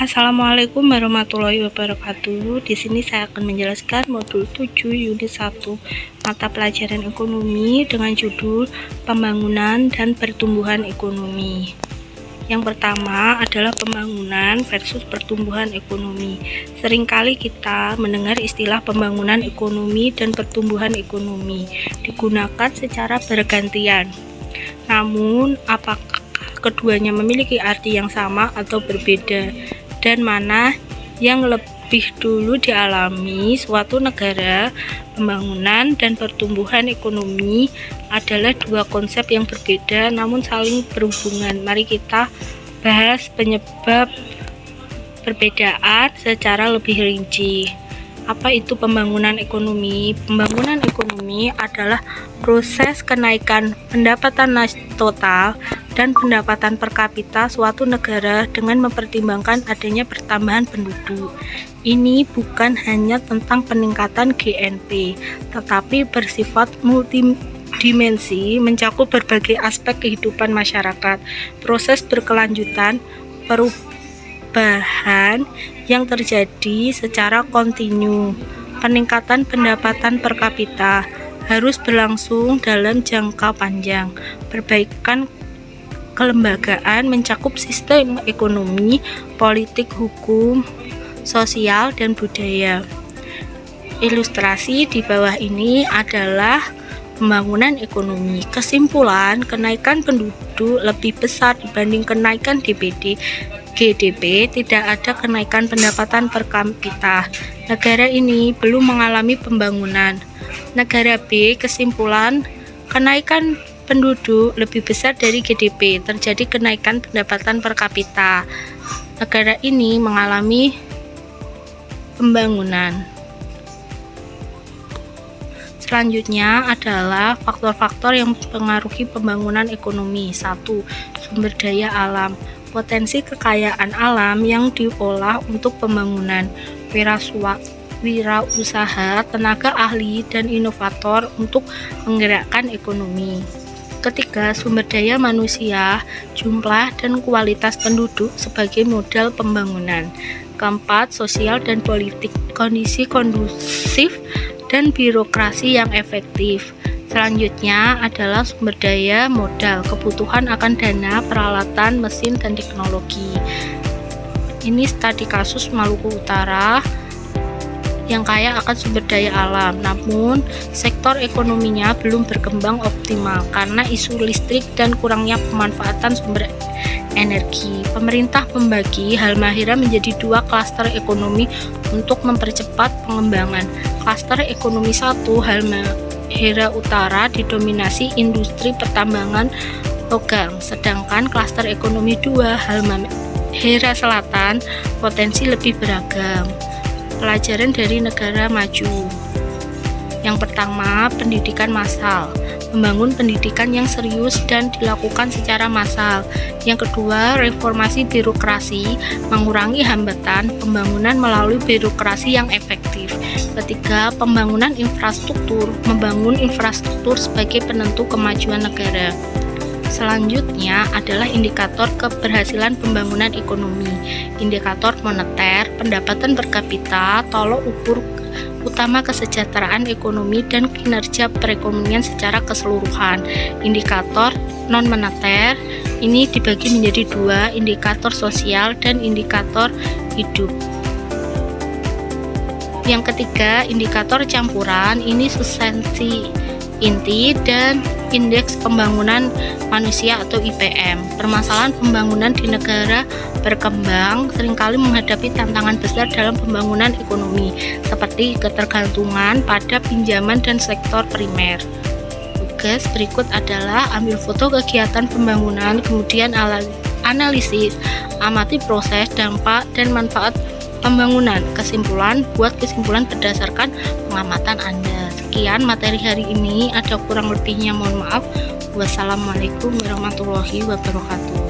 Assalamualaikum warahmatullahi wabarakatuh. Di sini saya akan menjelaskan modul 7 unit 1 mata pelajaran ekonomi dengan judul Pembangunan dan Pertumbuhan Ekonomi. Yang pertama adalah pembangunan versus pertumbuhan ekonomi. Seringkali kita mendengar istilah pembangunan ekonomi dan pertumbuhan ekonomi digunakan secara bergantian. Namun, apakah keduanya memiliki arti yang sama atau berbeda, dan mana yang lebih dulu dialami suatu negara? Pembangunan dan pertumbuhan ekonomi adalah dua konsep yang berbeda namun saling berhubungan. Mari kita bahas penyebab perbedaan secara lebih rinci. Apa itu pembangunan ekonomi? Pembangunan ekonomi adalah proses kenaikan pendapatan total dan pendapatan per kapita suatu negara dengan mempertimbangkan adanya pertambahan penduduk. Ini bukan hanya tentang peningkatan GNP, tetapi bersifat multidimensi, mencakup berbagai aspek kehidupan masyarakat. Proses berkelanjutan perubahan yang terjadi secara kontinu. Peningkatan pendapatan per kapita harus berlangsung dalam jangka panjang. Perbaikan kelembagaan mencakup sistem ekonomi, politik, hukum, sosial, dan budaya. Ilustrasi di bawah ini adalah pembangunan ekonomi. Kesimpulan, kenaikan penduduk lebih besar dibanding kenaikan GDP, tidak ada kenaikan pendapatan per kapita. Negara ini belum mengalami pembangunan. Negara B, kesimpulan, kenaikan penduduk lebih besar dari GDP, terjadi kenaikan pendapatan per kapita. Negara ini mengalami pembangunan. Selanjutnya adalah faktor-faktor yang mempengaruhi pembangunan ekonomi. 1. Sumber daya alam. Potensi kekayaan alam yang diolah untuk pembangunan. Wirausaha, tenaga ahli, dan inovator untuk menggerakkan ekonomi. Ketiga, sumber daya manusia, jumlah dan kualitas penduduk sebagai modal pembangunan. Keempat, sosial dan politik, kondisi kondusif dan birokrasi yang efektif. Selanjutnya adalah sumber daya modal, kebutuhan akan dana, peralatan, mesin, dan teknologi. Ini studi kasus Maluku Utara yang kaya akan sumber daya alam, namun sektor ekonominya belum berkembang optimal karena isu listrik dan kurangnya pemanfaatan sumber energi. Pemerintah membagi Halmahera menjadi dua klaster ekonomi untuk mempercepat pengembangan. Klaster ekonomi 1, Halmahera Utara, didominasi industri pertambangan logam, sedangkan klaster ekonomi 2, Halmahera Selatan, potensi lebih beragam. Pelajaran dari negara maju. Yang pertama, pendidikan massal. Membangun pendidikan yang serius dan dilakukan secara massal. Yang kedua, reformasi birokrasi, mengurangi hambatan pembangunan melalui birokrasi yang efektif. Ketiga, pembangunan infrastruktur, membangun infrastruktur sebagai penentu kemajuan negara. Selanjutnya adalah indikator keberhasilan pembangunan ekonomi. Indikator moneter, pendapatan per kapita, tolok ukur utama kesejahteraan ekonomi dan kinerja perekonomian secara keseluruhan. Indikator non-moneter ini dibagi menjadi dua, indikator sosial dan indikator hidup. Yang ketiga, indikator campuran, ini substansi inti dan indeks pembangunan manusia atau IPM. Permasalahan pembangunan di negara berkembang seringkali menghadapi tantangan besar dalam pembangunan ekonomi, seperti ketergantungan pada pinjaman dan sektor primer. Tugas berikut adalah ambil foto kegiatan pembangunan, kemudian analisis, amati proses, dampak, dan manfaat pembangunan. Kesimpulan, buat kesimpulan berdasarkan pengamatan Anda. Sekian materi hari ini, ada kurang lebihnya mohon maaf. Wassalamualaikum warahmatullahi wabarakatuh.